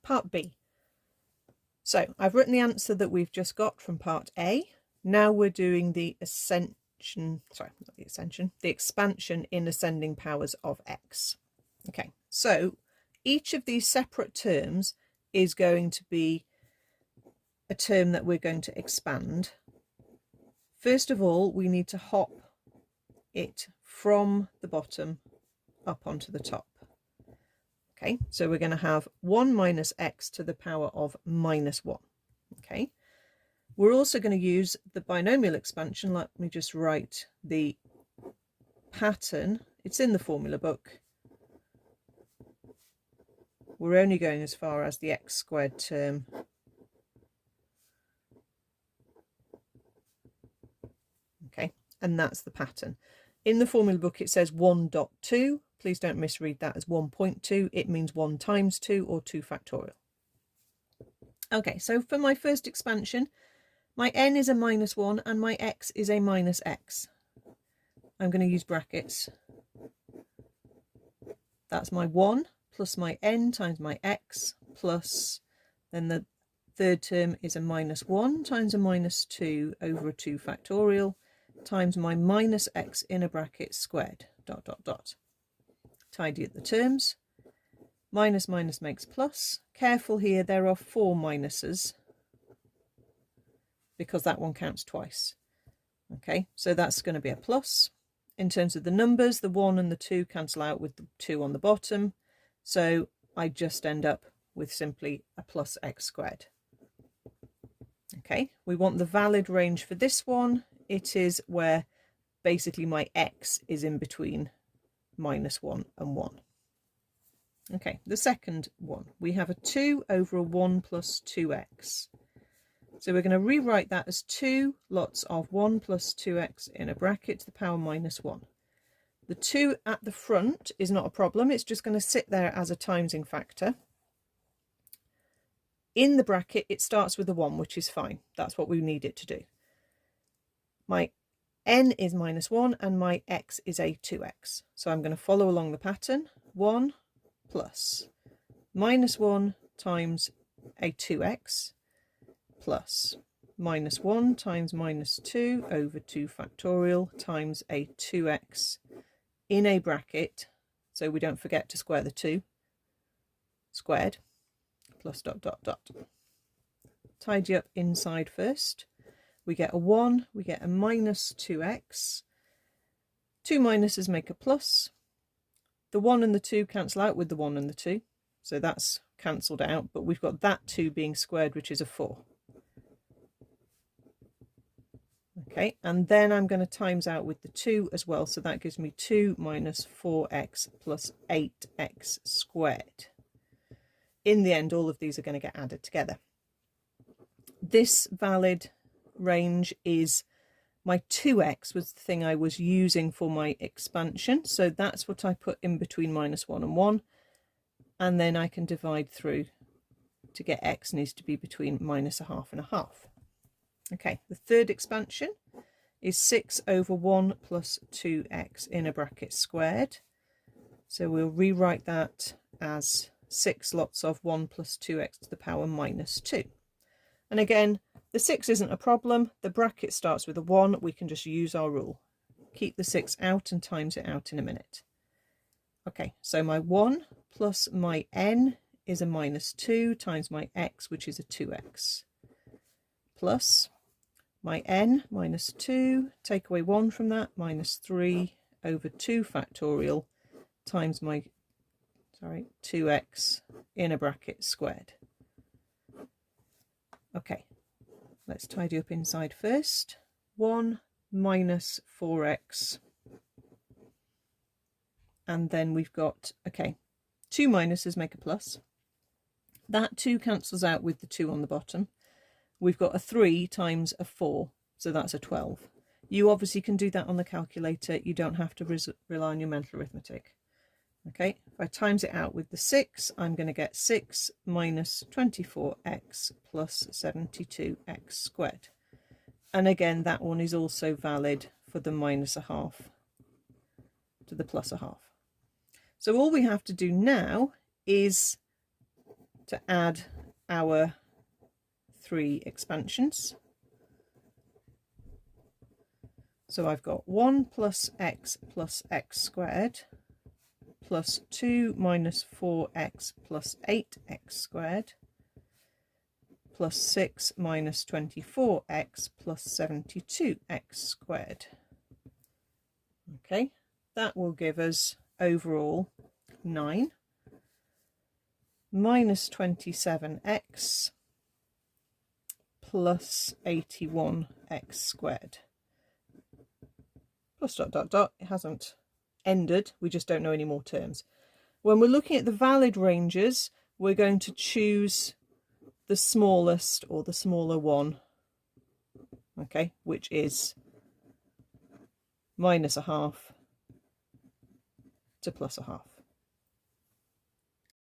part B. So I've written the answer that we've just got from part A. Now we're doing the expansion in ascending powers of x. Okay, so each of these separate terms is going to be a term that we're going to expand. First of all, we need to hop it from the bottom up onto the top. Okay, so we're going to have 1 minus x to the power of minus 1. Okay, we're also going to use the binomial expansion. Let me just write the pattern. It's in the formula book. We're only going as far as the x squared term. Okay, and that's the pattern. In the formula book it says 1.2. Please don't misread that as 1.2. It means 1 times 2 or 2 factorial. Okay, so for my first expansion, my n is a minus 1 and my x is a minus x. I'm going to use brackets. That's my 1 plus my n times my x plus, then the third term is a minus 1 times a minus 2 over a 2 factorial times my minus x in a bracket squared, dot, dot, dot. Tidy up the terms. Minus minus makes plus. Careful here, there are 4 minuses because that one counts twice. Okay, so that's going to be a plus. In terms of the numbers, the 1 and the 2 cancel out with the 2 on the bottom. So I just end up with simply a plus x squared. Okay, we want the valid range for this one. It is where basically my x is in between minus 1 and 1. Okay, the second one, we have a 2 over a 1 plus 2x. So we're going to rewrite that as 2 lots of 1 plus 2x in a bracket to the power minus 1. The 2 at the front is not a problem. It's just going to sit there as a timesing factor. In the bracket, it starts with a 1, which is fine. That's what we need it to do. My n is minus 1 and my x is a 2x. So I'm going to follow along the pattern. 1 plus minus 1 times a 2x plus minus 1 times minus 2 over 2 factorial times a 2x in a bracket, so we don't forget to square the 2, squared, plus dot dot dot. Tidy up inside first. We get a 1, we get a minus 2x. 2 minuses make a plus. The 1 and the 2 cancel out with the 1 and the 2, so that's cancelled out, but we've got that 2 being squared, which is a 4. Okay, and then I'm going to times out with the 2 as well, so that gives me 2 minus 4x plus 8x squared. In the end, all of these are going to get added together. This valid range is my 2x was the thing I was using for my expansion, so that's what I put in between minus 1 and 1, and then I can divide through to get x needs to be between minus a half and a half. Okay, the third expansion is 6 over 1 plus 2x in a bracket squared. So we'll rewrite that as 6 lots of 1 plus 2x to the power minus 2. And again, the 6 isn't a problem. The bracket starts with a 1. We can just use our rule. Keep the 6 out and times it out in a minute. Okay, so my 1 plus my n is a minus 2 times my x, which is a 2x, plus my n minus 2, take away 1 from that, minus 3 over 2 factorial times my 2x in a bracket squared. Okay, let's tidy up inside first. 1 minus 4x, and then we've got, okay, 2 minuses make a plus. That 2 cancels out with the 2 on the bottom. We've got a 3 times a 4, so that's a 12. You obviously can do that on the calculator. You don't have to rely on your mental arithmetic. Okay, if I times it out with the 6, I'm going to get 6 minus 24x plus 72x squared. And again, that one is also valid for the minus a half to the plus a half. So all we have to do now is to add our 3 expansions. So I've got 1 plus x squared plus 2 minus 4x plus 8x squared plus 6 minus 24x plus 72x squared. Okay, that will give us overall 9 minus 27x plus 81x squared. Plus dot dot dot, it hasn't ended, we just don't know any more terms. When we're looking at the valid ranges, we're going to choose the smallest or the smaller one, okay, which is minus a half to plus a half.